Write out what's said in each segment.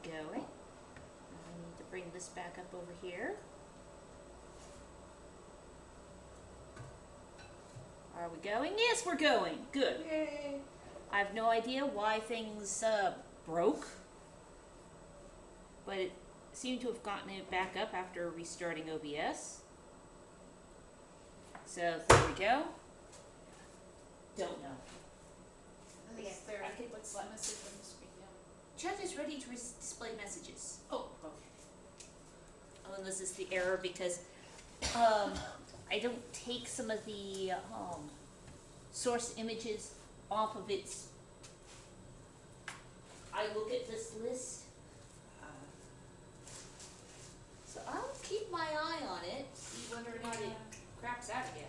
going. I need to bring this back up over here. Are we going? Yes, we're going. Good. Yay! I have no idea why things broke, but it seemed to have gotten it back up after restarting OBS. So there we go. Don't know. Is there, I could- what's the message on the screen now? Chat is ready to display messages. Oh, okay. Oh, and this is the error because I don't take some of the source images off of its. I look at this list, so I'll keep my eye on it, see whether or not it craps out again.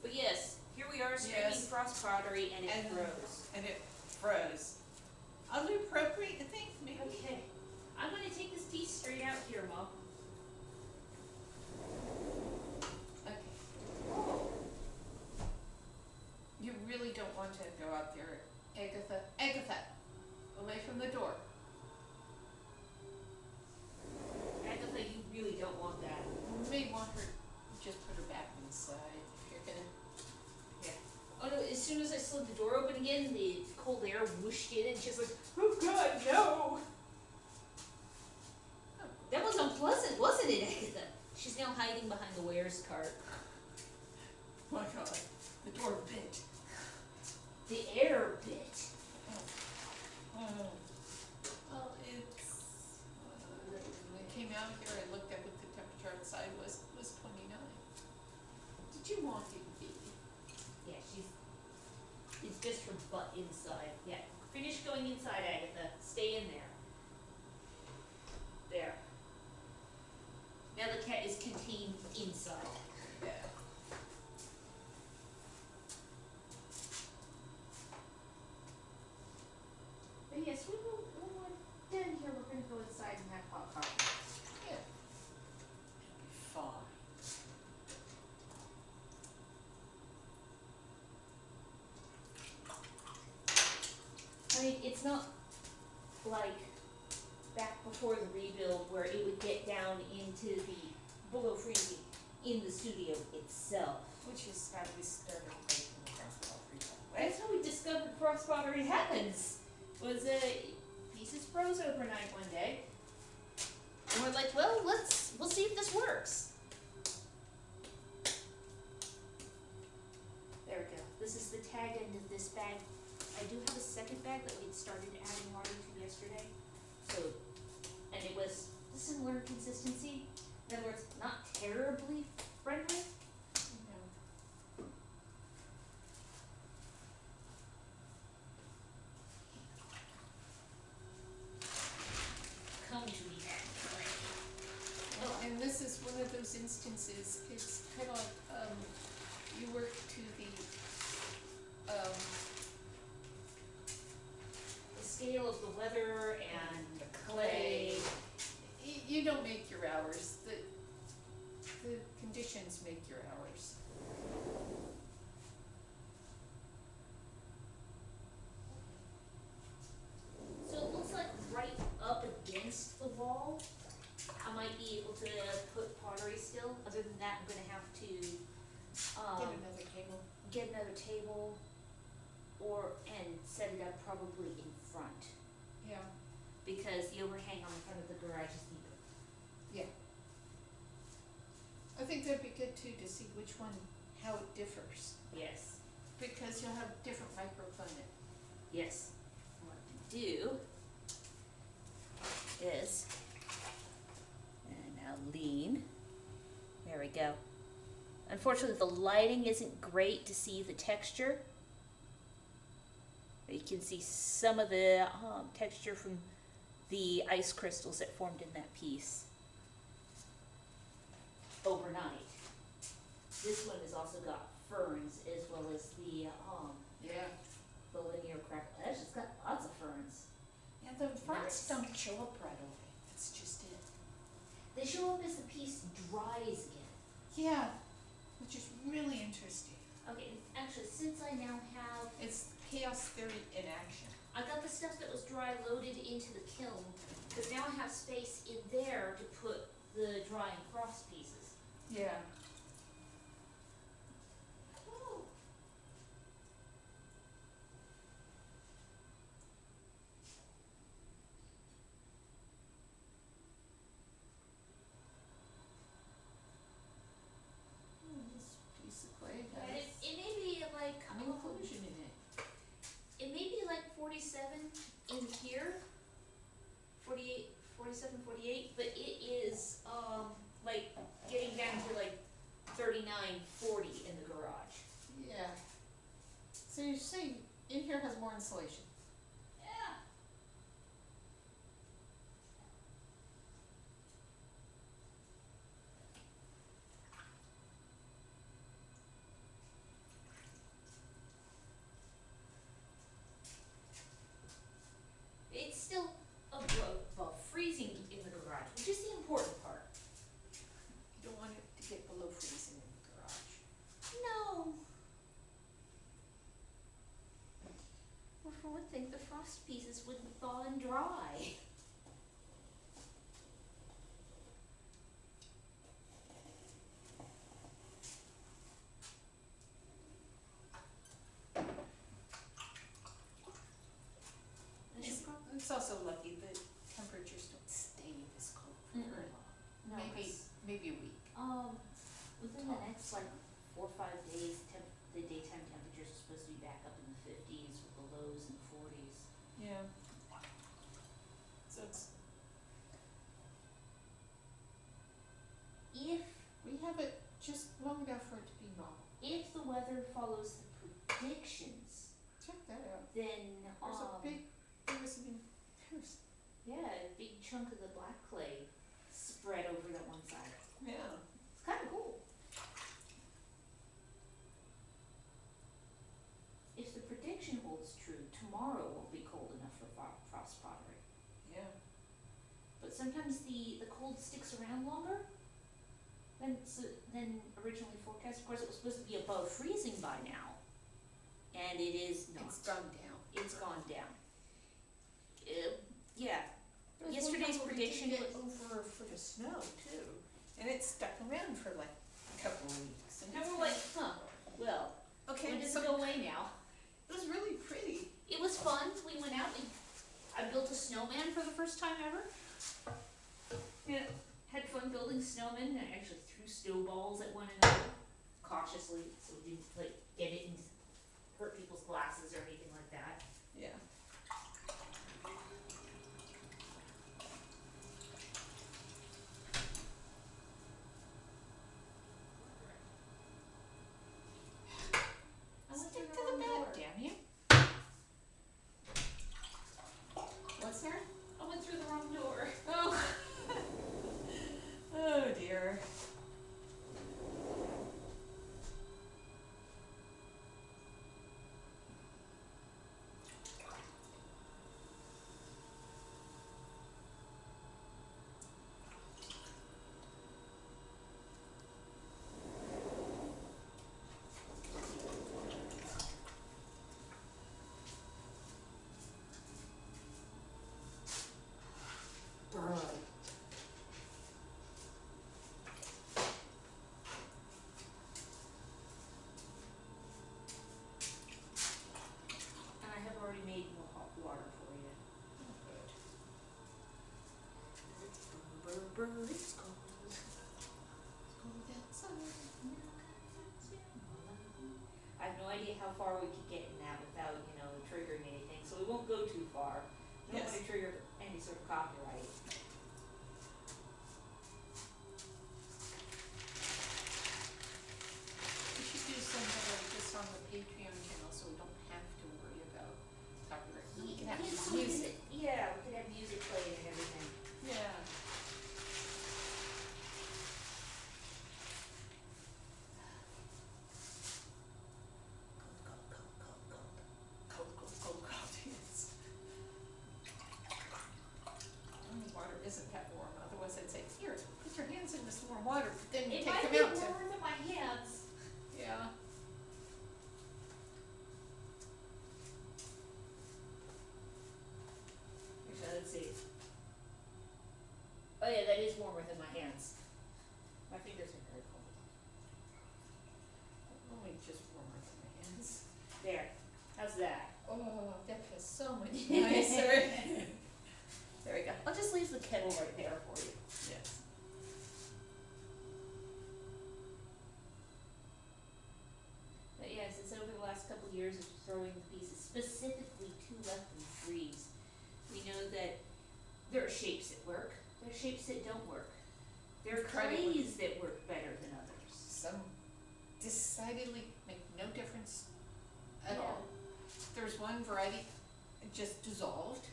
But yes, here we are streaming Yes. Frost Pottery, and it froze. And it froze. Oddly appropriate, I think, maybe? Okay, I'm gonna take this piece straight out here, Mom. Okay. You really don't want to go out there, Agatha. Agatha, away from the door. Agatha, you really don't want that. You may want her, just put her back inside if you're gonna. Oh no, as soon as I slid the door open again, the cold air whooshed in and she's like, oh God, no! That was unpleasant, wasn't it, Agatha? She's now hiding behind the wares cart. My God, the door bit. The air bit. Oh. Well, it's, when I came out here, I looked at what the temperature outside was 29. Did you want it to be? Yeah, it's just her butt inside. Yeah, finish going inside, Agatha. Stay in there. There. Now the cat is contained inside. Yeah. But yes, when we're done here, we're going to go inside and have hot coffee. Yeah. It'll be fine. I mean, it's not like back before the rebuild where it would get down into the below freezing in the studio itself. Which is how we started making the crossbow freestyle. That's how we discovered Frost Pottery happens. Was pieces froze overnight one day, and we're like, well, we'll see if this works. There we go. This is the tag end of this bag. I do have a second bag that we'd started adding water to yesterday. So, and it was a similar consistency. In other words, not terribly friendly. Come to me. Oh, and this is one of those instances, it's kind of like, you work to The scale of the weather and the clay. you don't make your hours, the conditions make your hours. So it looks like right up against the wall, I might be able to put pottery still. Other than that, I'm gonna have to Get another table. get another table and set it up probably in front, Yeah. because the overhang on the front of the garage is deeper. Yeah. I think that'd be good too, to see which one, how it differs, Yes. because you'll have different microclimate. Yes. What to do is, and now lean. There we go. Unfortunately, the lighting isn't great to see the texture. But you can see some of the texture from the ice crystals that formed in that piece overnight. This one has also got ferns as well as the Yeah. linear crack. It's just got lots of ferns. Yeah, the ferns Nice. don't show up right away, that's just it. They show up as the piece dries again. Yeah, which is really interesting. Okay, actually, since I now have, It's chaos theory in action. I got the stuff that was dry loaded into the kiln, because now I have space in there to put the drying frost pieces. Yeah. Oh. This piece of clay And has it may be like, an inclusion in it. it may be like 47 in here, 48, 47, 48, but it is, like, getting down to like 39, 40 in the garage. Yeah. So you're saying in here has more insulation? Yeah. It's still above freezing in the garage, which is the important part. You don't want it to get below freezing in the garage. No. Well, for one thing, the frost pieces wouldn't thaw and dry. It's also lucky that temperatures don't stay this cold for very long. No, Maybe a week. Within the next like 4 or 5 days, the daytime temperatures are supposed to be back up in the 50s with the lows in the 40s. Yeah. So it's, If we have it just long enough for it to be normal. if the weather follows the predictions, Check that out. then There's a big, there's yeah, a big chunk of the black clay spread over that one side. yeah. It's kind of cool. If the prediction holds true, tomorrow won't be cold enough for frost pottery. Yeah. But sometimes the cold sticks around longer than originally forecast. Of course, it was supposed to be above freezing by now, and it is not. It's gone down. It's gone down. Yeah. There was Yesterday's one time prediction we did get was- over a foot of snow too, and it stuck around for like a couple of weeks. And we're like, well, okay, when does so it go away now? it was really pretty. It was fun. We went out and I built a snowman for the first time ever. Yeah, had fun building snowmen, and I actually threw snowballs at one another cautiously, so we didn't like get it and hurt people's glasses or anything like that. Yeah. I went Stick through to the wrong door. bed, damn you. What's there? I went through the wrong door. Oh. Oh dear. Burn. And I have already made more hot water for you. It's it's cold. I have no idea how far we could get in that without, triggering anything, so we won't go too far. We don't Yes. wanna trigger any sort of copyright. We should do something like this on the Patreon channel so we don't have to worry about copyright. We can have Yes, music. Yeah, we could have music playing and everything. Yeah. Cold, cold, cold, cold, cold. Cold, cold, cold, cold, yes. warmer than my hands. My fingers are very cold. Only just warmer than my hands. There, how's that? Oh, that feels so much nicer. There we go. I'll just leave the kettle right there for you. Yes. But yes, it's over the last couple of years of throwing the pieces, specifically 2 left and 3s. We know that there are shapes that work, there are shapes that don't work. There are Incredible. clays that work better than others. Some decidedly make no difference at Yeah. all. There's one variety, it just dissolved,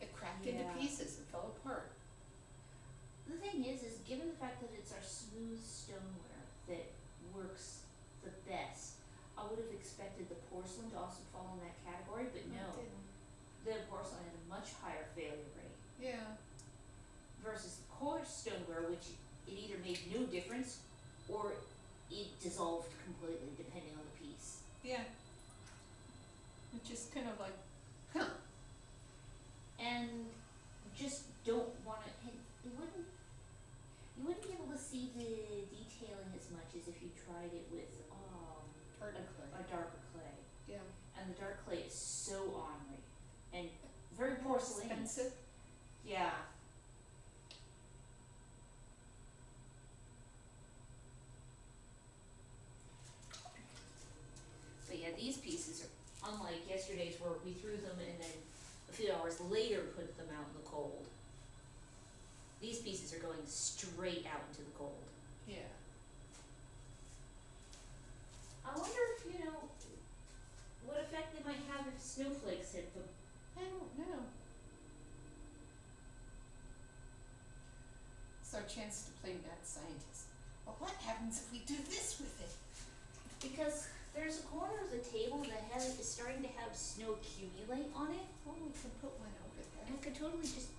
it cracked into Yeah. pieces and fell apart. The thing is given the fact that it's our smooth stoneware that works the best, I would have expected the porcelain to also fall in that category, but It no. didn't. The porcelain had a much higher failure rate Yeah. versus the coarse stoneware, which it either made no difference or it dissolved completely depending on the piece. Yeah. It just kind of like, huh. And just don't want to. You wouldn't be able to see the detailing as much as if you tried it with Harder clay. a darker clay. Yeah. And the dark clay is so ornery and very porcelain. Expensive. Yeah. But yeah, these pieces are unlike yesterday's where we threw them and then a few hours later put them out in the cold. These pieces are going straight out into the cold. Yeah. I wonder if, what effect they might have if snowflakes hit them. I don't know. It's our chance to play mad scientist. Well, what happens if we do this with it? Because there's a corner of the table that is starting to have snow accumulate on it. Well, we can put one over there. And it could totally just.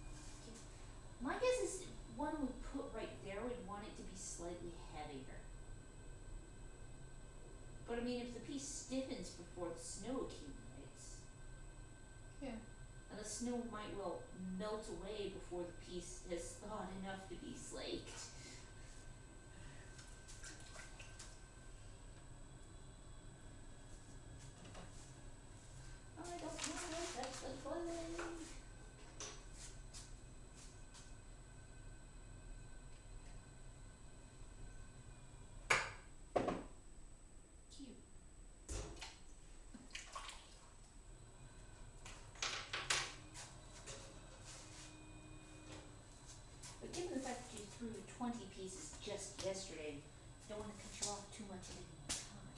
My guess is one we put right there would want it to be slightly heavier. But I mean, if the piece stiffens before the snow accumulates, Yeah. and the snow might well melt away before the piece has thawed enough to be slaked. I don't know, that's the play. Cute. But given the fact that you threw 20 pieces just yesterday, don't want to cut you off too much at any one time.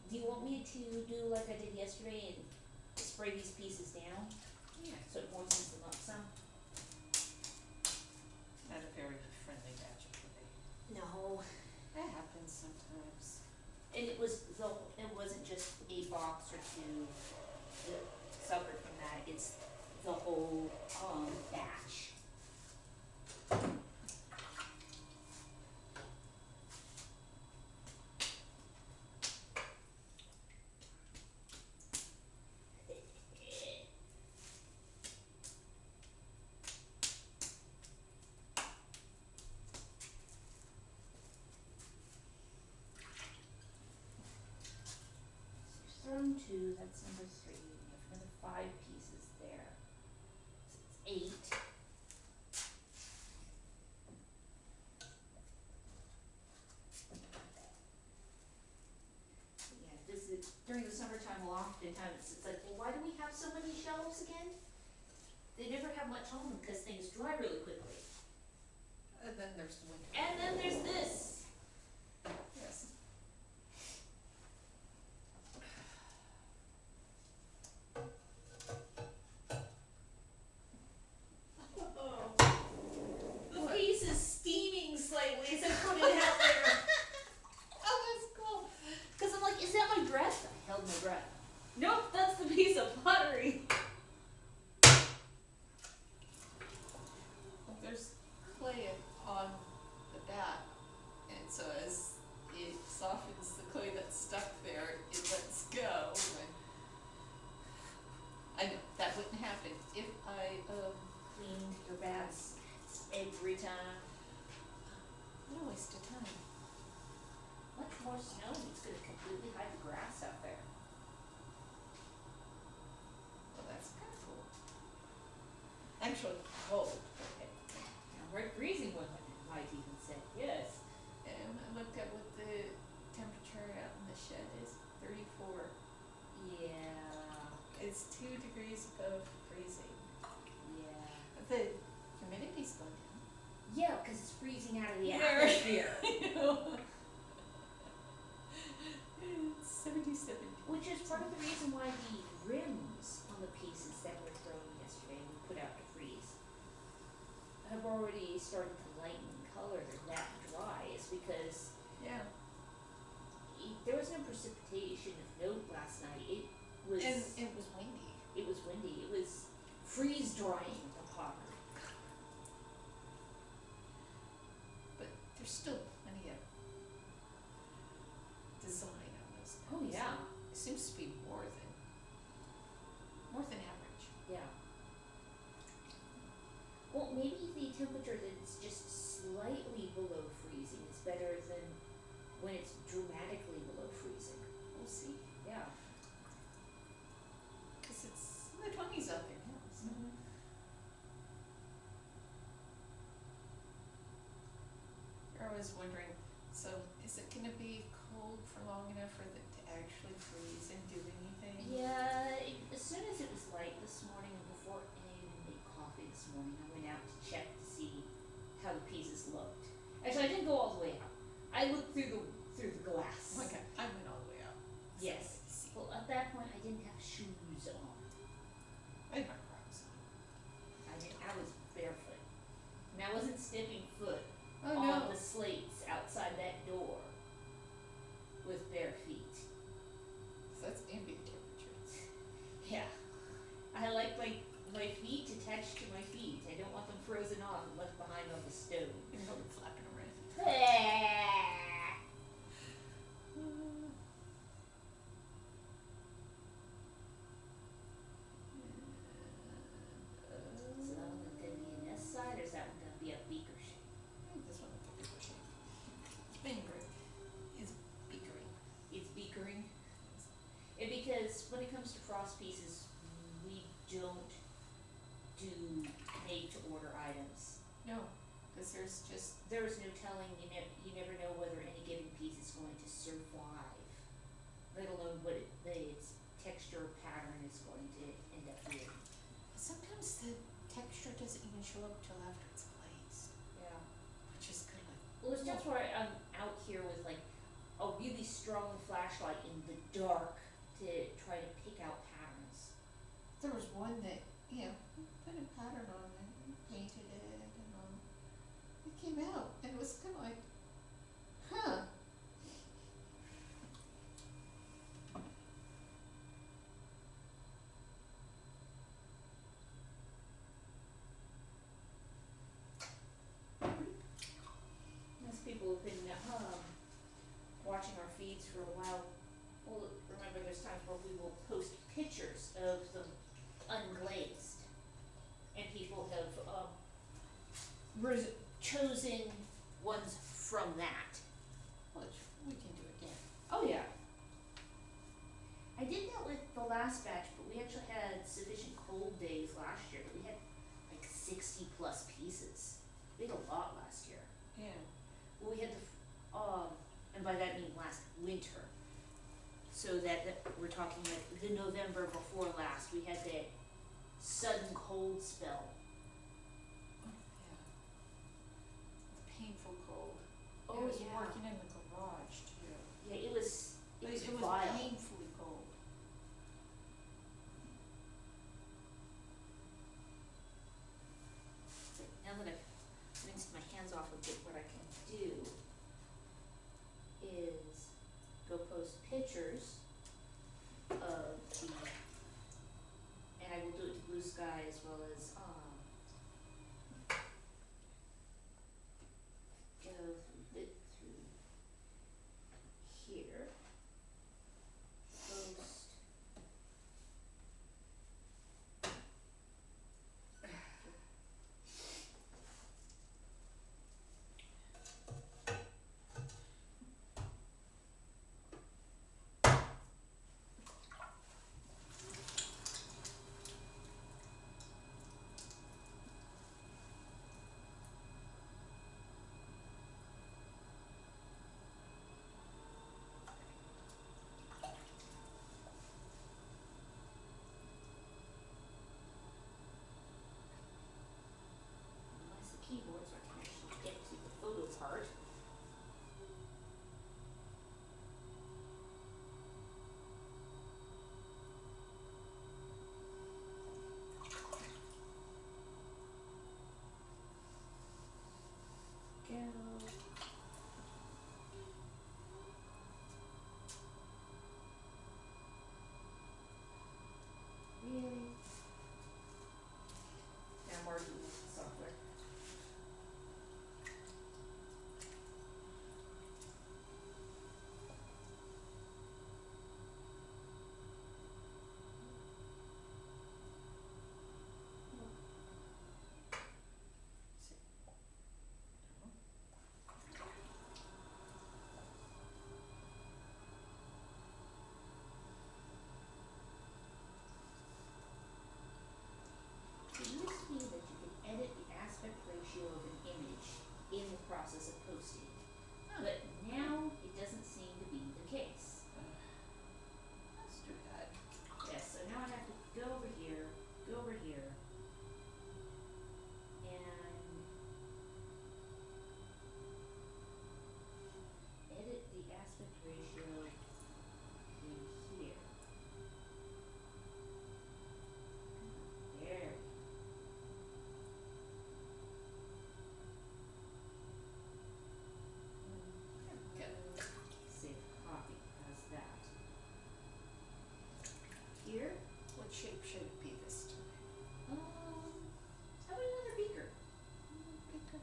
Do you want me to do like I did yesterday and spray these pieces down Yeah. so it moistens them up some? Not a very friendly batch of clay. No. That happens sometimes. And it wasn't just a box or two that suffered from that, it's the whole batch. Thrown 2, that's number 3, we have another 5 pieces there. So it's 8. Yeah, during the summertime, oftentimes it's like, well, why do we have so many shelves again? They never have much on them because things dry really quickly. And then there's the winter. And then there's this. Yes. The piece is steaming slightly as I put it out there. Oh, that's cool. Because I'm like, is that my breath? I held my breath. Nope, that's the piece of pottery. Well, there's clay on the bat, and so as it softens the clay that's stuck there, it lets go. And I know that wouldn't happen if I Clean cleaned your baths every time. What a waste of time. Much more snow, it's gonna completely hide the grass out there. Well, that's kind of cool. Actually, cold. Okay. Now, we're freezing one might even say, yes. And I looked at what the temperature out in the shed is, 34. Yeah, It's 2 degrees above freezing. yeah. The humidity's gone down. Yeah, because it's freezing out of the Yeah. atmosphere. It's 77. Which is part of the reason why the rims on the pieces that were thrown yesterday and we put out to freeze have already started to lighten in color. They're that dry, is because Yeah. there was no precipitation of note last night. It was And it was windy. it was windy. It was freeze drying the pottery. But there's still plenty of design on those things. Oh yeah, It seems to be more than average. yeah. Well, maybe the temperature that's just slightly below freezing is better than when it's dramatically below freezing. We'll see. Yeah. Because it's in the 20s out there now. So. Mm-hmm. I was wondering, so is it going to be cold for long enough for it to actually freeze and do anything? Yeah, as soon as it was light this morning and before I even made coffee this morning, I went out to check to see how the pieces looked. Actually, I didn't go all the way out. I looked through the glass. Oh my God, I went all the way out. Yes. So Well, at that point, I didn't have shoes on. I had my Crocs on. I was barefoot, and I wasn't stepping foot Oh on no. the slates outside that door with bare feet. So that's ambient temperature. Yeah, I like my feet attached to my feet. I don't want them frozen off and left behind on the stove. You know, it's flapping around. Is that one gonna be an S side, or is that one gonna be a beaker shape? I think this one will be pushing. Finger is beakering. It's beakering. And because when it comes to frost pieces, we don't do made-to-order items. No, because there's just There is no telling, you never know whether any given piece is going to survive, let alone what its texture or pattern is going to end up being. sometimes the texture doesn't even show up till after it's glazed, Yeah. which is kind of like Well, it's just where I'm out here with like a really strong flashlight in the dark to try to pick out patterns. there was one that put a pattern on it, and painted it, and it came out, and it was kind of like, huh. Most people have been watching our feeds for a while. Well, remember there's times where we will post pictures of them unglazed, and people have chosen ones from that. Which we can do again. Oh yeah. I did that with the last batch, but we actually had sufficient cold days last year that we had like 60 plus pieces. We had a lot last year. Yeah. Well, we had and by that I mean last winter. So that we're talking like the November before last, we had that sudden cold spell. Yeah. The painful cold. Oh, I was yeah. working in the garage too. Yeah, it was It was vile. painfully cold. Now that I've rinsed my hands off a bit, what I can do is go post pictures of the, and I will do it to Blue Sky as well as, go through here, post. What shape should it be this time? How about another beaker? Okay.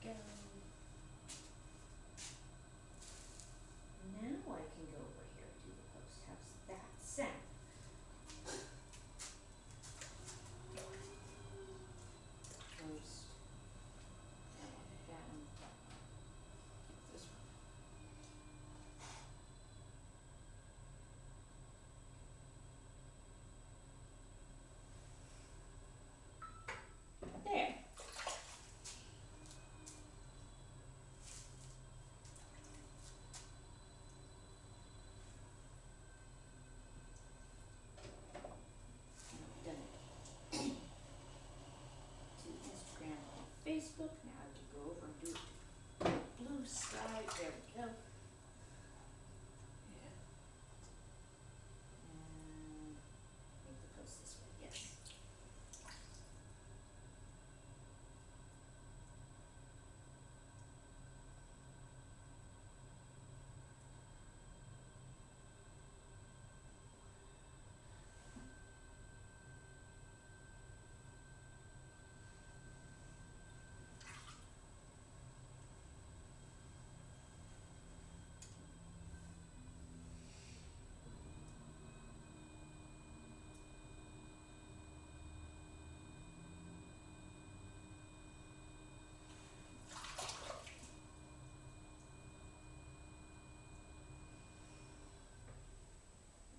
Go. Now I can go over here and do the post. How's that sound? Post. Down. This one. There. I've done it to Instagram and Facebook. Now I can go over and do it to Blue Sky. There we go. Yeah. And make the post this way. Yes.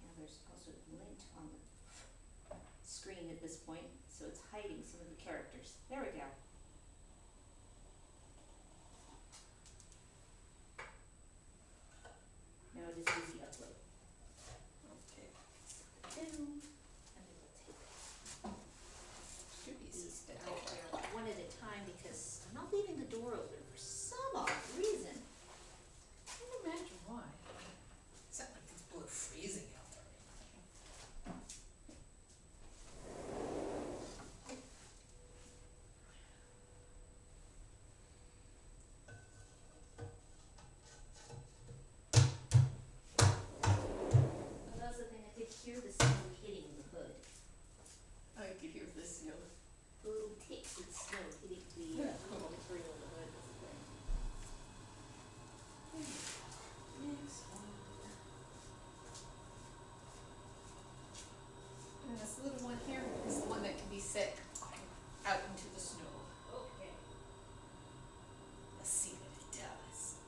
Now there's also lint on the screen at this point, so it's hiding some of the characters. There we go. Now it is easy upload. Okay. And then we'll take Should be these suspended. out there one at a time because I'm not leaving the door open for some odd reason. I can't imagine why. It's not like it's below freezing out there right now. And that's the thing, I did hear the sound hitting the hood. I could hear this, you know, Little ticks of snow hitting the little material in the hood, that's the thing. Next one. And this little one here is the one that can be set out into the snow. Okay. Let's see what it does.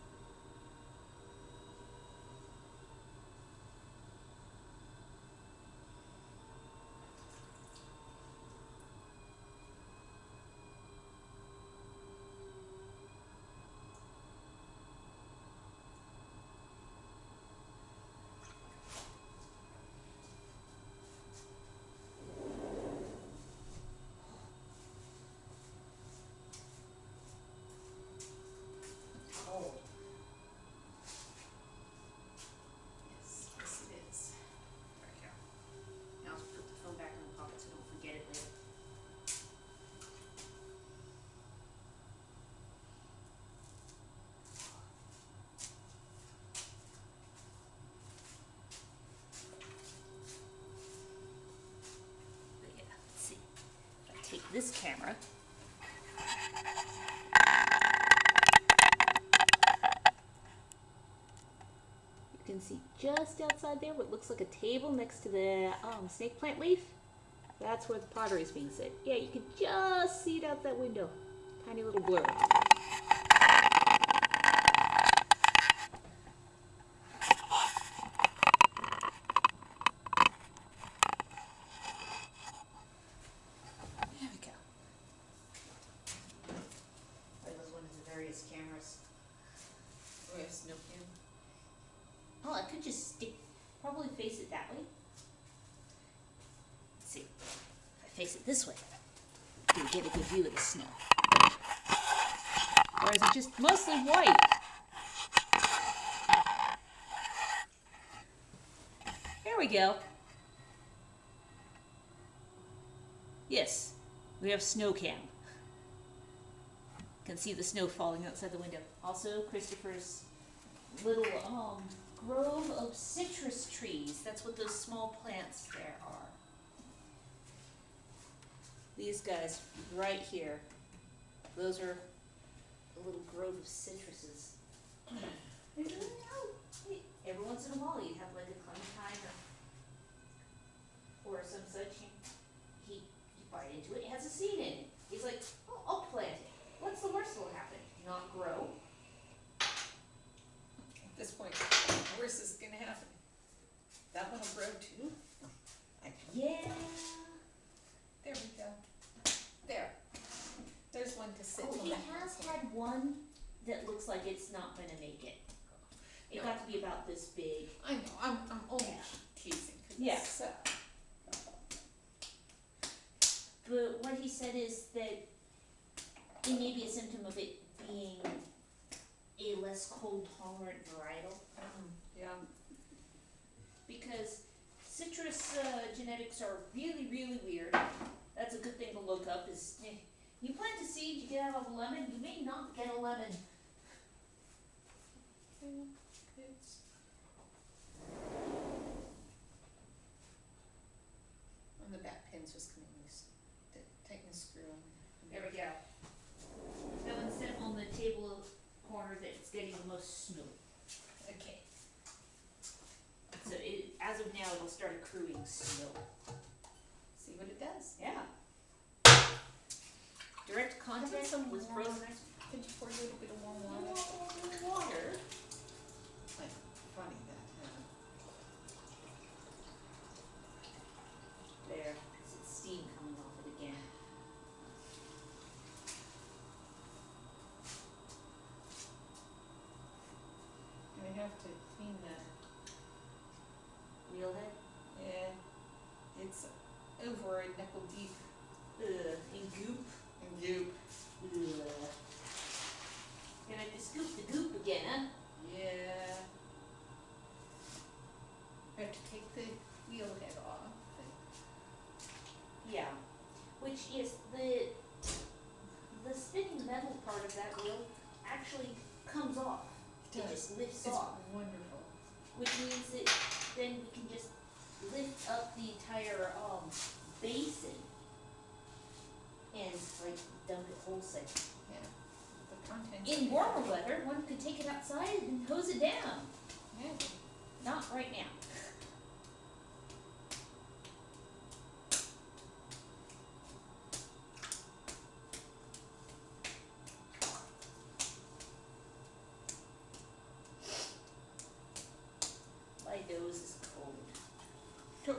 this camera. You can see just outside there what looks like a table next to the snake plant leaf. That's where the pottery is being set. Yeah, you can just see it out that window. Tiny little blur. There we go. That was one of the various cameras. We have snow cam. Oh, I could just probably face it that way. Let's see. If I face it this way, you get a good view of the snow. Or is it just mostly white? There we go. Yes, we have snow cam. Can see the snow falling outside the window. Also, Christopher's little grove of citrus trees. That's what those small plants there are. These guys right here, those are a little grove of citruses. Every once in a while you'd have like a clementine or some such. He bite into it, it has a seed in it. He's like, oh, I'll plant it. What's the worst that will happen? Not grow. At this point, the worst is gonna happen. That one will grow too. Yeah. There we go. There. There's one to sit Oh, on he that. has had one that looks like it's not gonna make it. It got to be about this big. I know, I'm only Yeah. teasing. 'Cause Yeah. it's, But what he said is that it may be a symptom of it being a less cold tolerant varietal. yeah. Because citrus genetics are really, really weird. That's a good thing to look up is you plant a seed, you get out of a lemon, you may not get a lemon. It's on the back pins just coming loose. Tighten the screw on. There we go. That one's set on the table corner that's getting the most snow. Okay. So as of now, it'll start accruing snow. See what it does. Yeah. Direct contact some with warm frozen water. Could you pour a little bit of warm water? water. Like, funny that. There. It's steam coming off it again. We have to clean that. Wheelhead. Yeah. It's over a knuckle deep In goop. in goop. Ugh. Gonna have to scoop the goop again, huh? Yeah. We have to take the wheel head off. Yeah. Which is the spinning metal part of that wheel actually comes off. It just lifts off. It's wonderful. Which means that then we can just lift up the entire basin and like dump it wholesale. Yeah. The contents. In warmer weather, one could take it outside and hose it down. Yeah. Not right now. My nose is cold. Poor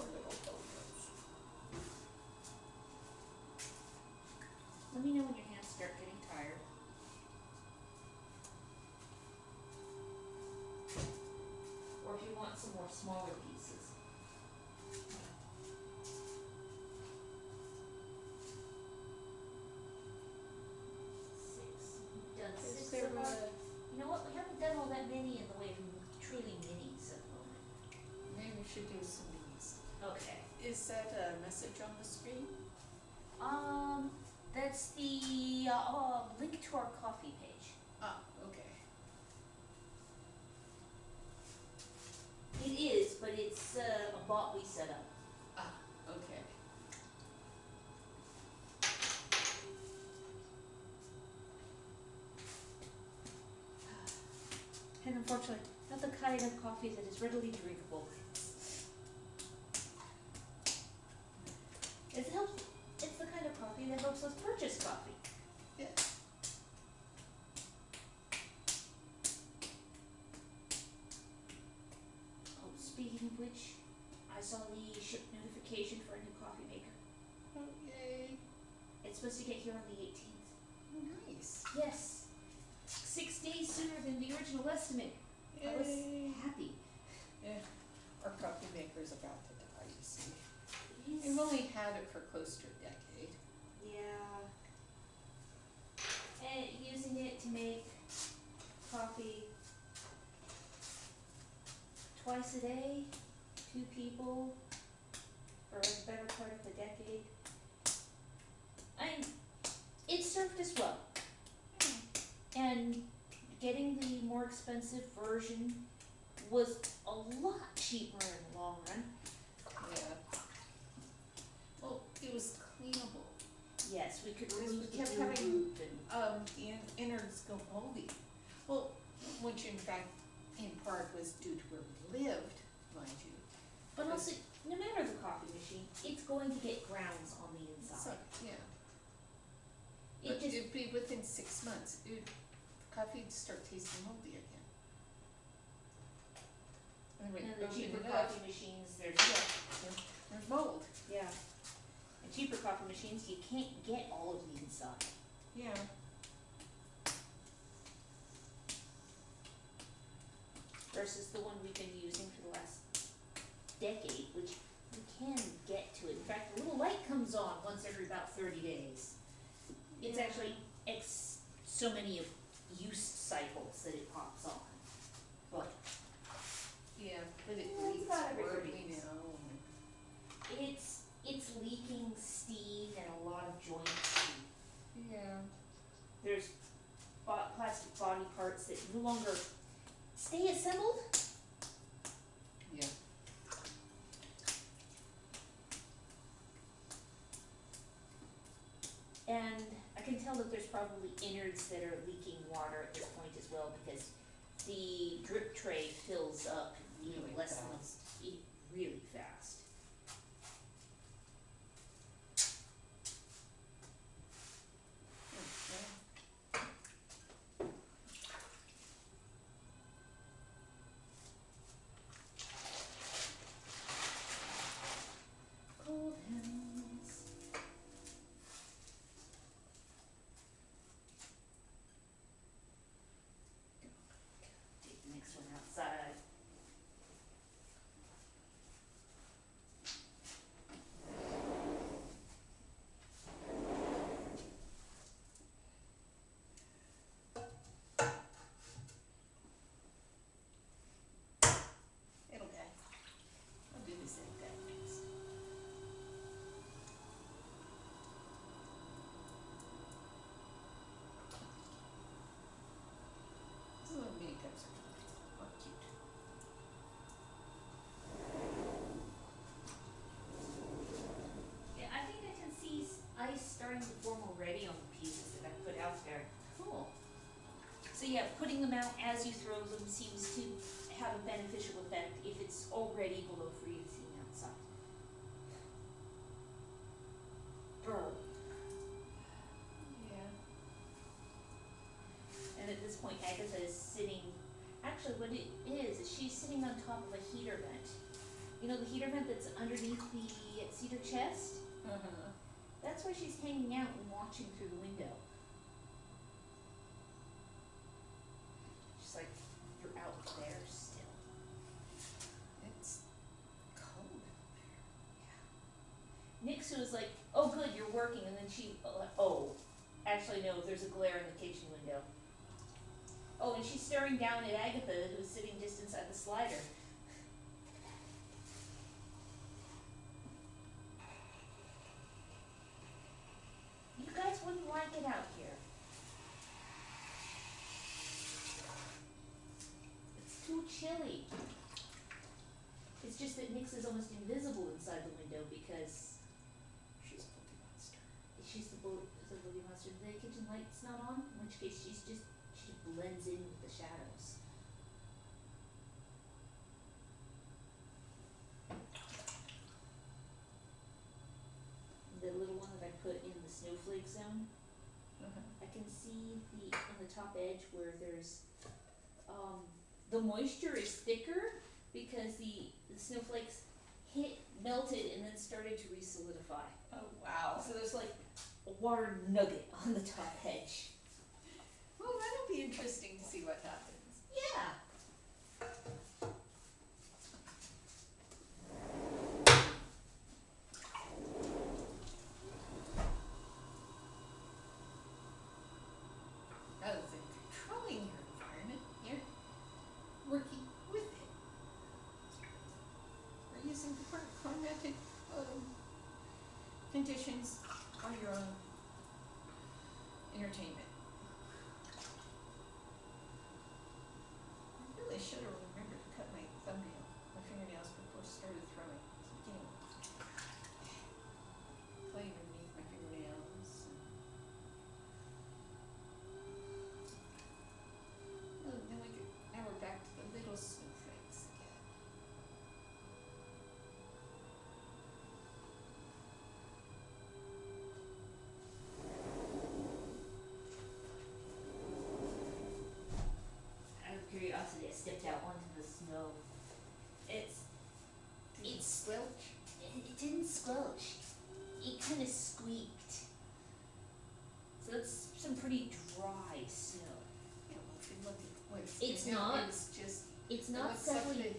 little photos. Let me know when your hands start getting tired. Or if you want some more smaller pieces. Six. We've done Is six there so far. a, You know what? We haven't done all that many in the way of truly minis at the moment. maybe we should do some of these. Okay. Is that a message on the screen? That's the link to our coffee page. Ah, okay. It is, but it's a bot we set up. Ah, okay. unfortunately, not the kind of coffee that is readily drinkable. It helps, it's the kind of coffee that helps us purchase coffee. Yeah. Oh, speaking of which, I saw the ship notification for a new coffee maker. Oh, yay. It's supposed to get here on the 18th. Oh, nice. Yes, 6 days sooner than the original estimate. I was Yay. happy. Yeah, our coffee maker's about to die, you see. Yes. We've only had it for close to a decade. Yeah. And using it to make coffee twice a day, 2 people, for a better part of a decade. It served us well. And getting the more expensive version was a lot cheaper in the long run. Yeah. Well, it was cleanable. Yes, we could Because remove we the kept glue having, group and, the innards go moldy. Well, which in fact, in part was due to where we lived, mind you. but also, no matter the coffee machine, it's going to get grounds on the So, inside. yeah. It But just, it'd be within 6 months, coffee'd start tasting moldy again. And we and the opened cheaper it up, coffee machines, there's, there's mold. yeah. And cheaper coffee machines, you can't get all of the inside. Yeah. Versus the one we've been using for the last decade, which we can get to it. In fact, the little light comes on once every about 30 days. It's Yeah. actually so many of use cycles that it pops on. But Yeah, but it Yeah, it's leaks not every horribly 30 days. now. it's leaking steam and a lot of joint steam. Yeah. There's plastic body parts that no longer stay assembled. Yeah. And I can tell that there's probably innards that are leaking water at this point as well, because the drip tray fills up in Really less than fast. really fast. Okay. Cold hands. Take the next one outside. It'll go. I'll do the same thing next. These little mini cups are cute. Yeah, I think I can see ice starting to form already on the pieces that I put out there. Cool. So yeah, putting them out as you throw them seems to have a beneficial effect if it's already below freezing outside. Brr. Yeah. And at this point, Agatha is sitting, actually what it is she's sitting on top of a heater vent. You know the heater vent that's underneath the cedar chest? Uh-huh. That's where she's hanging out and watching through the window. She's like, you're out there still. It's cold out Nixu was like, oh good, you're working, and then she, actually no, there's a glare in the kitchen window. Oh, and she's staring down at Agatha, who's sitting just inside the slider. You guys wouldn't like it out here. It's too chilly. It's just that Nix is almost invisible inside the window because there. She's a Cookie Monster. she's the bully monster. The kitchen light's not on, in which case she blends in with the shadows. snowflake zone. I can see on the top edge where there's, the moisture is thicker because the snowflakes melted and then started to re-solidify. Oh, wow. So there's like a water nugget on the top edge. Well, that'll be interesting to see what happens. Yeah. Rather than controlling your environment, you're working with it. Or using the climatic conditions for your own entertainment. I really should have remembered to cut my fingernails before I started throwing. It's beginning playing underneath my fingernails. Oh, now we're back to the little snowflakes again. Out of curiosity, I stepped out onto the snow. Did it squelch? It didn't squelch. It kind of squeaked. So it's some pretty dry snow. Yeah, well, if you look at what's It's in not- it, it's just, It's it not looks like settling.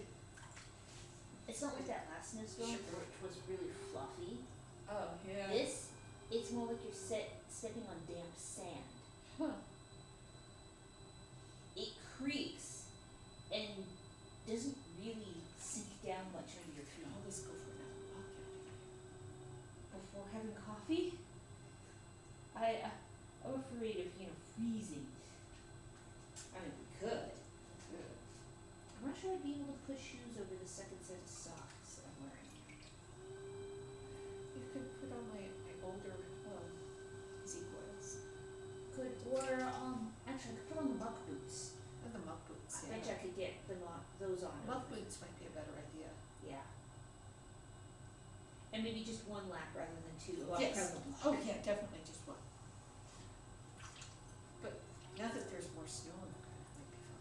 It's not like that last snowstorm which was really fluffy. oh, yeah. It's more like you're stepping on damp sand. Huh. It creaks and doesn't really sink down much under your feet. Always go for another walk out here. Before having coffee, I'm afraid of, freezing. I mean, we could. I'm not sure I'd be able to put shoes over the second set of socks that I'm wearing. You could put on my older, Z-coils. Or, actually, I could put on the muck boots. Or the muck boots, I bet you I could get those on. Muck boots might be a better idea. Yeah. And maybe just one lap rather than two. Well, Yes. probably. Oh, yeah, definitely just one. But now that there's more snow on the ground, it might be fun.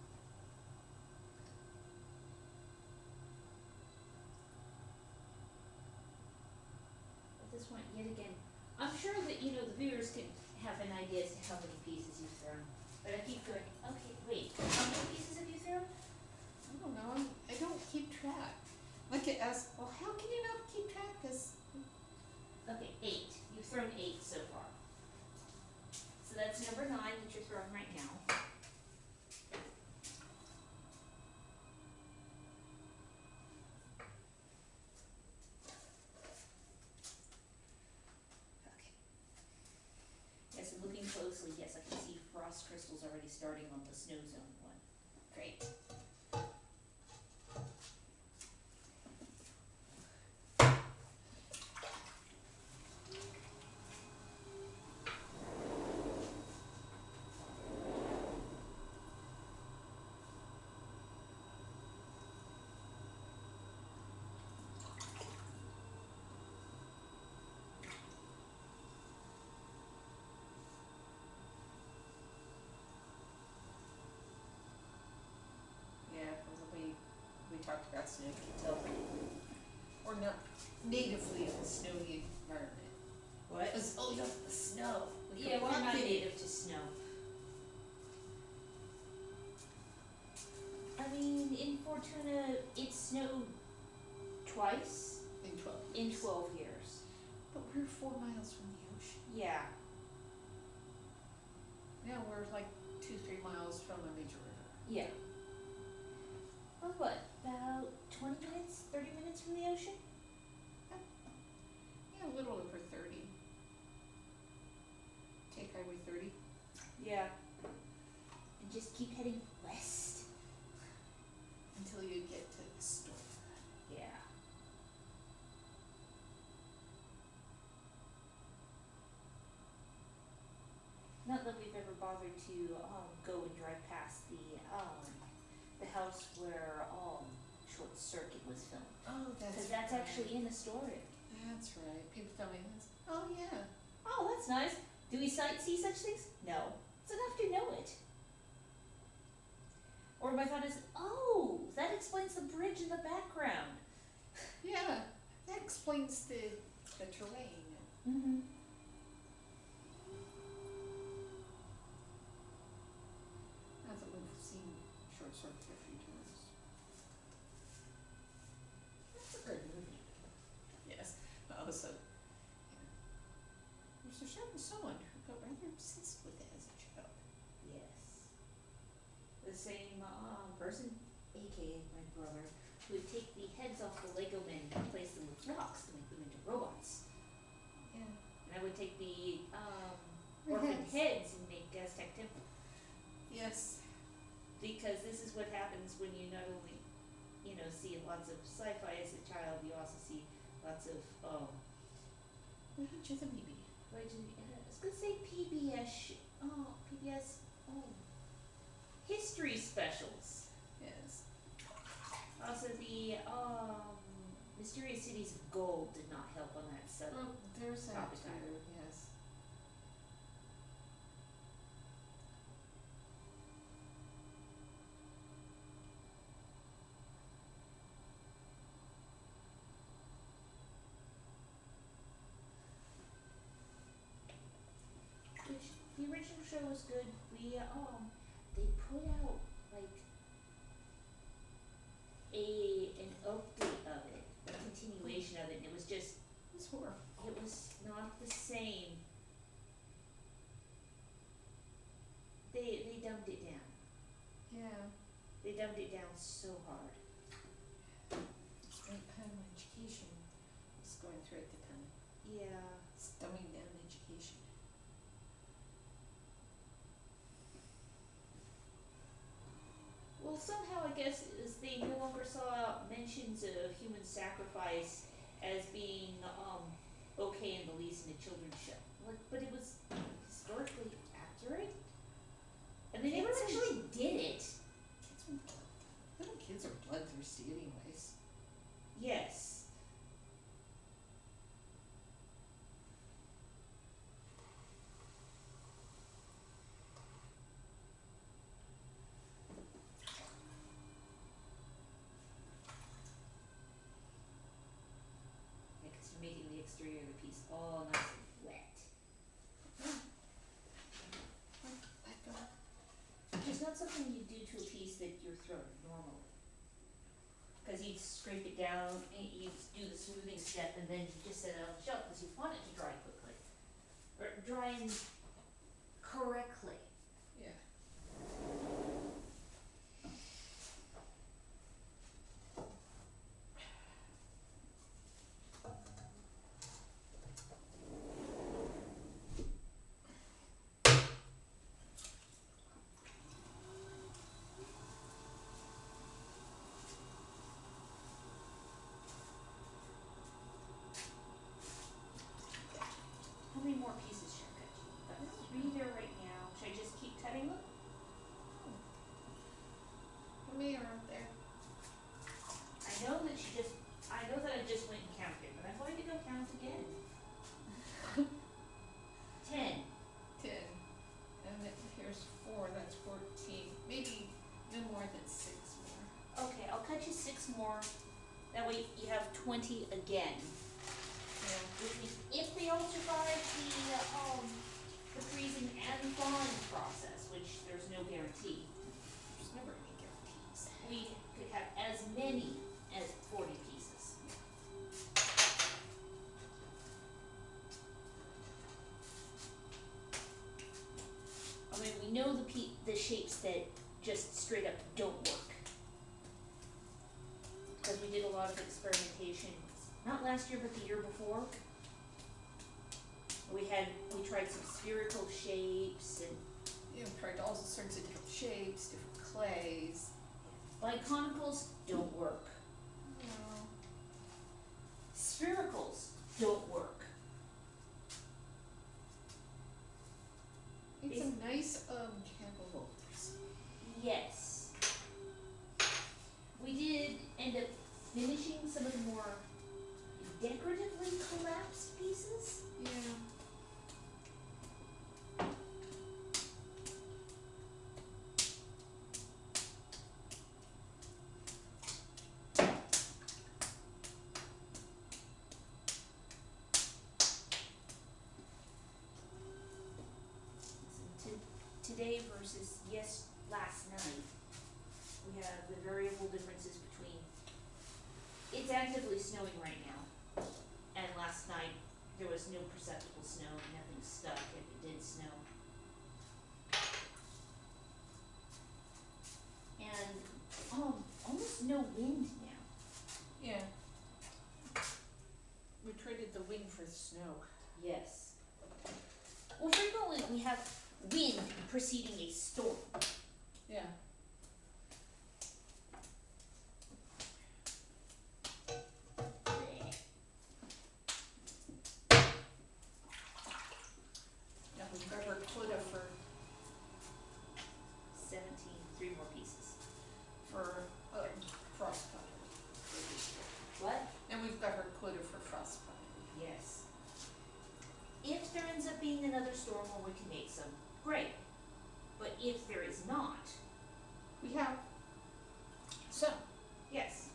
At this point, yet again, I'm sure that, the viewers can have an idea as to how many pieces you've thrown. But I keep going, okay, wait, how many pieces have you thrown? I don't know, I don't keep track. Like it asks, well, how can you not keep track? 'Cause Okay, 8. You've thrown 8 so far. So that's number 9 that you're throwing right now. Okay. Yes, and looking closely, yes, I can see frost crystals already starting on the snow zone one. Great. yeah, from the way we talked about snow, you can tell we're not natively in a snowy environment. What? Because, oh, look, the snow. We Yeah, could we're not walk in it. native to snow. I mean, in Fortuna, it snowed twice In 12 in years. 12 years. But we're 4 miles from the ocean. Yeah. Now we're like 2-3 miles from a major river. Yeah. Well, what, about 20 minutes, 30 minutes from the ocean? Yeah, a little over 30. Take Highway 30. Yeah. And just keep heading west. Until you get to the store. Yeah. Not that we've ever bothered to go and drive past the house where Short Circuit was filmed. Oh, Because that's actually in Astoria. That's right. People tell me this. Oh, yeah. Oh, that's nice. Do we see such things? No. It's enough to know it. Or my thought is, oh, that explains the bridge in the background. Yeah, that explains the terrain. Mm-hmm. Not that we've seen Short Circuit a few times. That's a good movie. Yes, also, yeah. There's a certain someone who got rather obsessed with it as a child. Yes. The same person, aka my brother, who would take the heads off the Lego men and replace them with rocks to make them into robots. Yeah. And I would take the The orphan heads. heads and make Aztec temple. Yes. Because this is what happens when you not only, see lots of sci-fi as a child, you also see lots of, Which is a maybe. I was gonna say PBS, history specials. Yes. Also the, Mysterious Cities of Gold did not help on that sub. Well, there's that Topic too, either. yes. Which, the original show was good. They put out, like, an update of it, a continuation of it, and it was just, It's horrible. it was not the same. They dumbed it down. Yeah. They dumbed it down so hard. Like home education was going through at the time. Yeah. It's dumbing down education. Well, somehow I guess it was they no longer saw mentions of human sacrifice as being okay in the least in a children's show. Like, but it was historically accurate, and they never Kids actually did it. Little kids are bloodthirsty anyways. Yes. Yeah, 'cause you're making the exterior of the piece all nice and wet. Which is not something you do to a piece that you're throwing normally. Cause you scrape it down, and you do the smoothing step, and then you just set it on the shelf, cause you want it to dry quickly. Or dry and correctly. Yeah. How many more pieces should I cut you? Got 3 there right now. Should I just keep cutting them? How many are up there? I know that I just went and counted, but I'm going to go count again. 10. 10. And then here's 4, that's 14. Maybe no more than 6 more. Okay, I'll cut you 6 more. That way you have 20 again. Yeah. Which means if they all survive the freezing and thawing process, which there's no guarantee, There's never any guarantees. we could have as many as 40 pieces. I mean, we know the shapes that just straight up don't work. Because we did a lot of experimentation, not last year, but the year before. We tried some spherical shapes and You know, tried all sorts of different shapes, different clays. biconicals don't work. No. Sphericals don't work. It's a nice can of rollers. Yes. We did end up finishing some of the more decoratively collapsed pieces. Yeah. today versus last night, we have the variable differences between, it's actively snowing right now, and last night, there was no perceptible snow, nothing stuck, if it did snow. And, almost no wind now. Yeah. We traded the wind for the snow. Yes. Well, frequently we have wind preceding a storm. Yeah. Now we've got our quota for 17, 3 more pieces. frost pottery. What? And we've got our quota for frost pottery. Yes. If there ends up being another storm where we can make some, great. But if there is not, We have some. yes.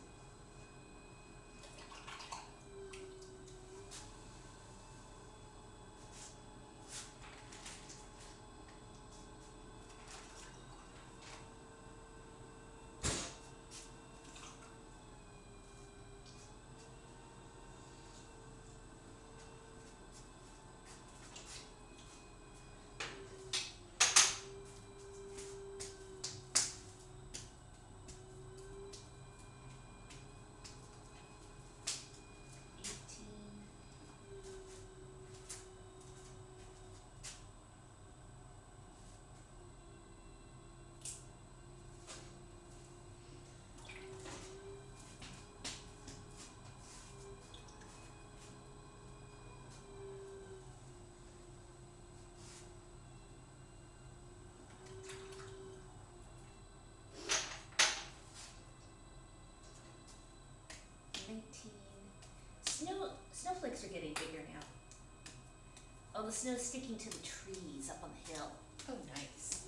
Snowflakes are getting bigger now. Oh, the snow's sticking to the trees up on the hill. Oh, nice.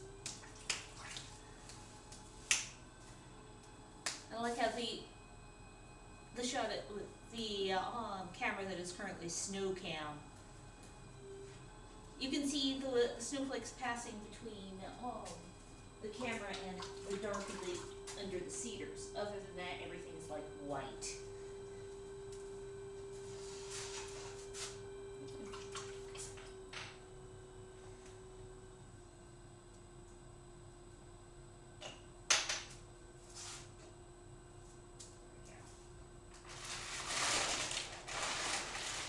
I like how the shot with the camera that is currently snow cam. You can see the snowflakes passing between the camera and the dark under the cedars. Other than that, everything is like white.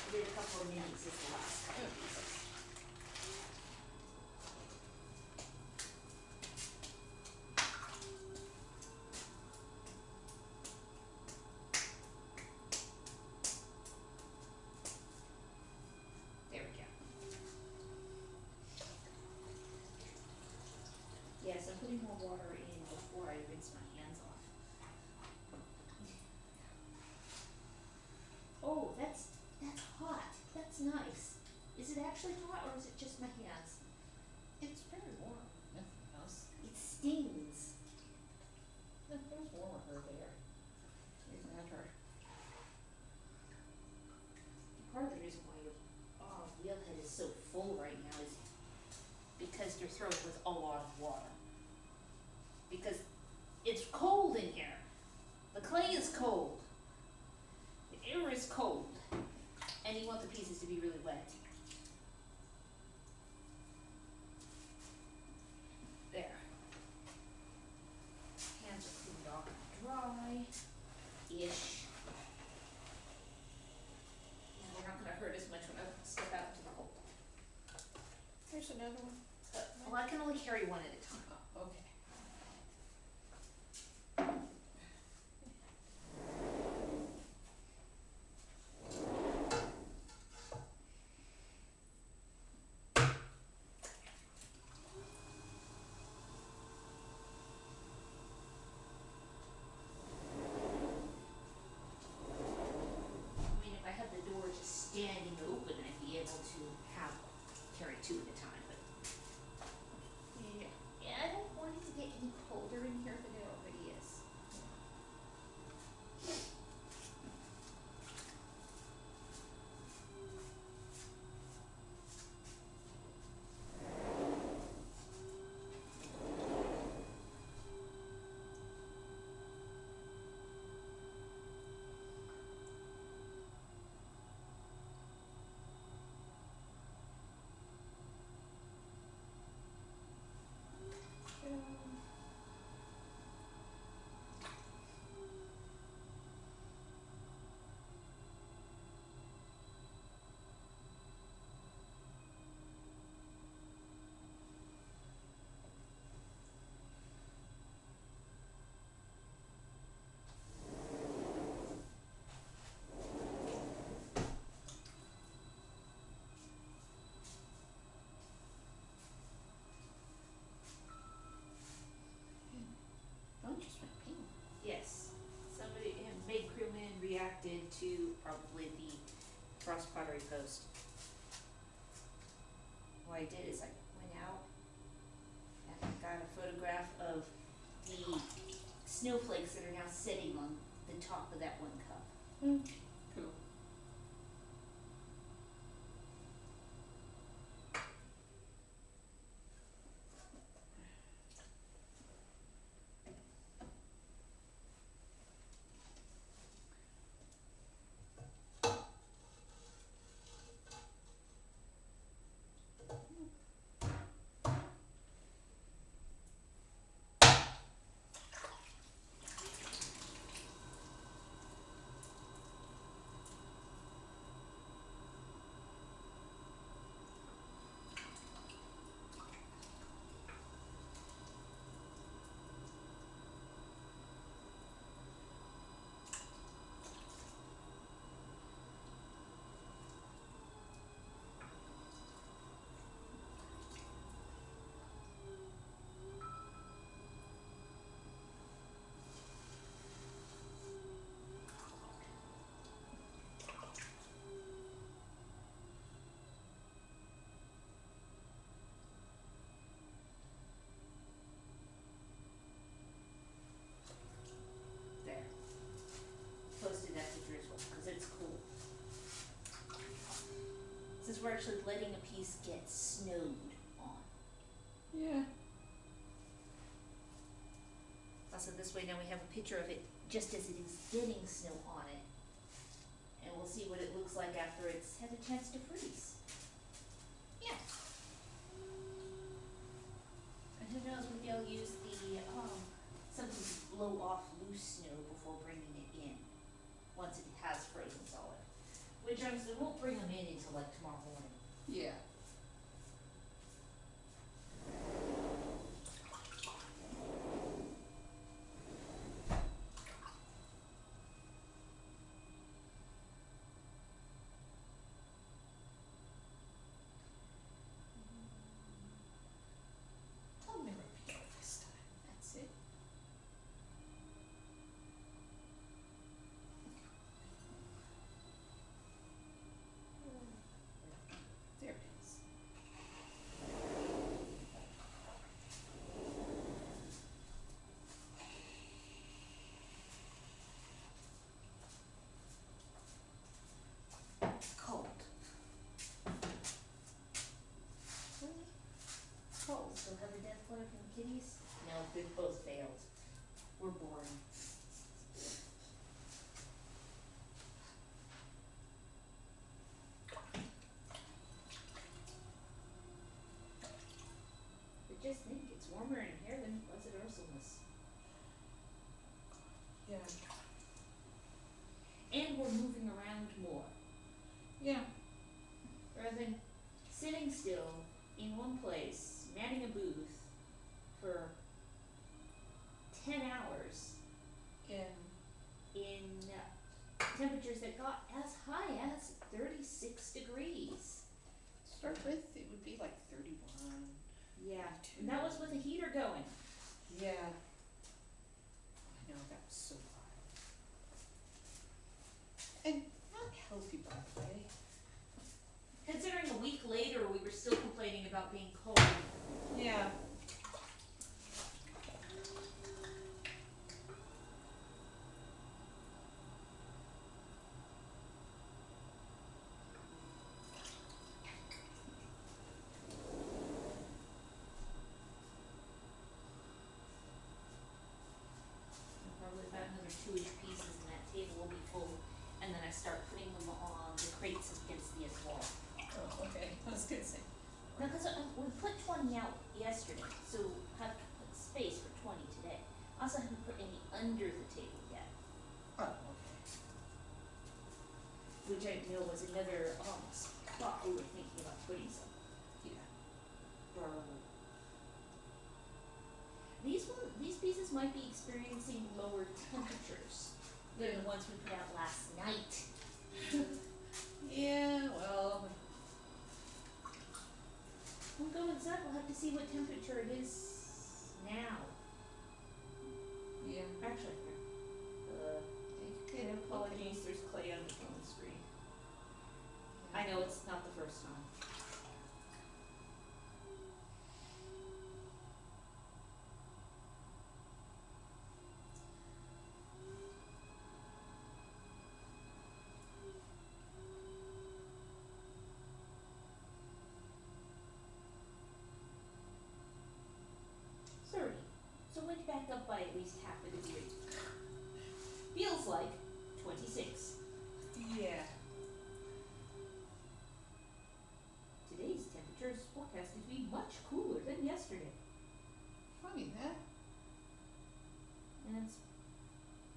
I did a couple of minis as the last couple of pieces. There we go. Yes, I'm putting more water in before I rinse my hands off. Oh, that's hot. That's nice. Is it actually hot or is it just my hands? It's very warm. Nothing else. It stings. There's warmer there. Isn't that her? Part of the reason why your wheelhead is so full right now is because you're throwing with a lot of water. Because it's cold in here. The clay is cold. The air is cold. And you want the pieces to be really wet. There. Hands are cleaned off and dry-ish. And they're not gonna hurt as much when I step out into the cold. Here's another one. Well, I can only carry one at a time. Oh, okay. I mean, if I had the door just standing open, I'd be able to carry two at a time, but Yeah. yeah, probably the frost pottery post. What I did is I went out and I got a photograph of the snowflakes that are now sitting on the top of that one cup. Cool. There. Posted that picture as well, because it's cool. Since we're actually letting a piece get snowed on. Yeah. Also, this way now we have a picture of it just as it is getting snow on it. And we'll see what it looks like after it's had a chance to freeze. Yeah. And who knows, maybe I'll use something to blow off loose snow before bringing it in, once it has frozen solid. Which I won't bring them in until like tomorrow morning. Yeah. I'll never be out this time. That's it. There it is. Cold. Cold. Still have a death letter from the kitties? No, they've both failed. We're boring. But just think, it's warmer in here than it was at Ursula's. Yeah. And we're moving around more. Yeah. Rather than sitting still in one place, manning a booth for 10 hours in temperatures that got as high as 36 degrees. Start with, it would be like 31. Yeah, and that was with a heater going. Yeah. I know, that was so high. And not healthy, by the way. Considering a week later we were still complaining about being cold. Yeah. Probably about another 2-ish pieces and that table will be full. And then I start putting them on the crates against the wall. Oh, okay. I was gonna say. No, because we put 20 out yesterday, so have to put space for 20 today. Also haven't put any under the table yet, Oh, okay. which I know was another spot we were thinking about putting some. Yeah. These pieces might be experiencing lower temperatures than the ones we put out last night. Yeah, well, We'll go inside, we'll have to see what temperature it is now. yeah. Actually, Okay, apologies, there's clay on the phone screen. first time. So it went back up by at least half a degree. Feels like 26. Yeah. Today's temperature is forecasted to be much cooler than yesterday. Funny that. And it's,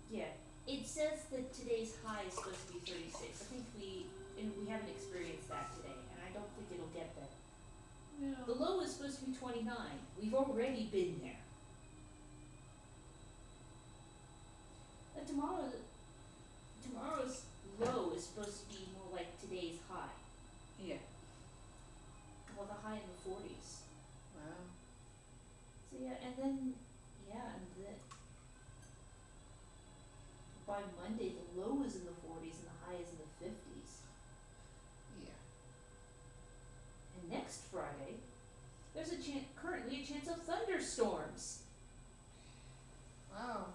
yeah, it says that today's high is supposed to be 36. I think we haven't experienced that today, and I don't think it'll get there. No. The low is supposed to be 29. We've already been there. But tomorrow's low is supposed to be more like today's high. Yeah. Well, the high in the 40s. Wow. So yeah, and then by Monday the low is in the 40s and the high is in the 50s. Yeah. And next Friday, there's currently a chance of thunderstorms. Wow.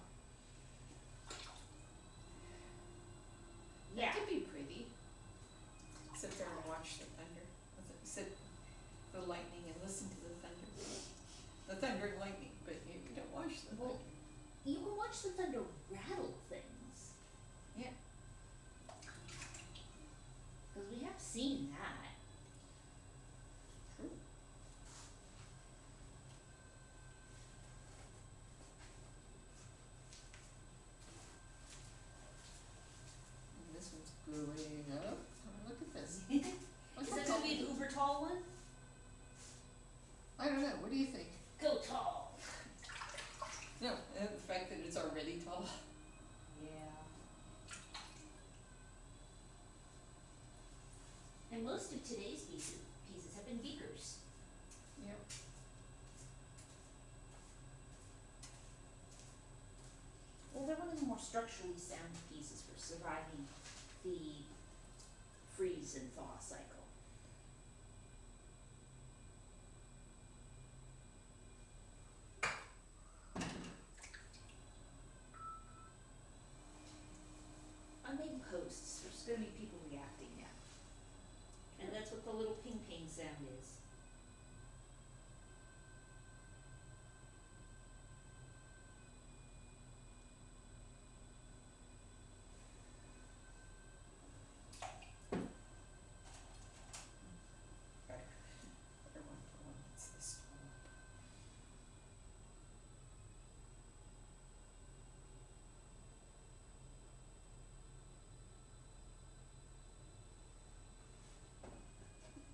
Yeah. That could be pretty. Sit there and watch the thunder. Sit the lightning and listen to the thunder. The thunder and lightning, but you don't watch the Well, thunder. you can watch the thunder rattle things. Yeah. Because we have seen that. True. And this one's growing up. Look at this. Look Is how that tall gonna be it an is. uber tall one? I don't know. What do you think? Go tall. No, the fact that it's already tall. Yeah. And most of today's pieces have been beakers. Yep. Well, they're one of the more structurally sound pieces for surviving the freeze and thaw cycle. I made posts. There's going to be people reacting now. And that's what the little ping ping sound is. Better one for one that's this tall.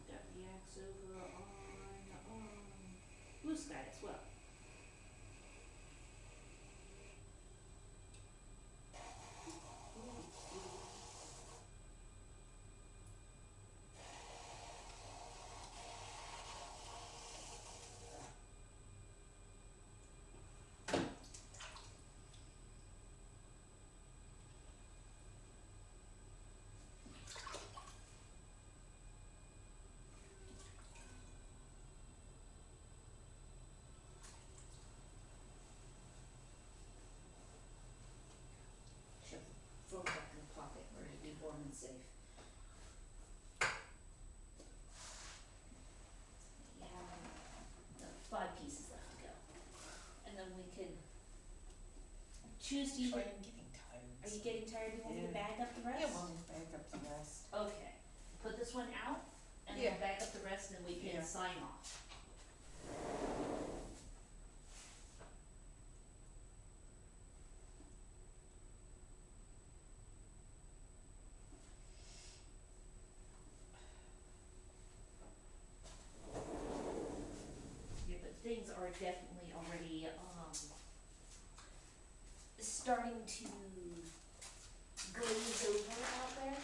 Got reacts over on Blue Sky as well. Shove the phone back in the pocket where it'd be warm and safe. We have 5 pieces left to go. And then we can choose to either. I'm getting tired. Are you getting tired? Do you want me to Yeah. bag up the rest? Yeah, well, back up the rest. Okay. Put this one out and Yeah. then bag up the rest and we can Yeah. sign off. Yeah, but things are definitely already starting to glaze over out there.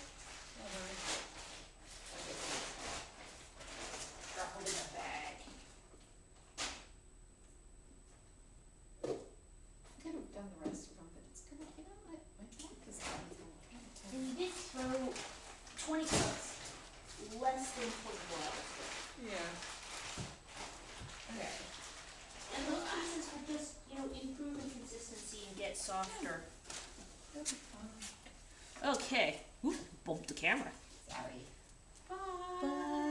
Drop it in a bag. I could have done the rest of them, but it's gonna, my back is gonna go. And you did throw 20 bucks less than 12. Yeah. Okay. And those pieces will just, improve in consistency and get softer. That'll be fun. Okay. Oof, bumped the camera. Sorry. Bye.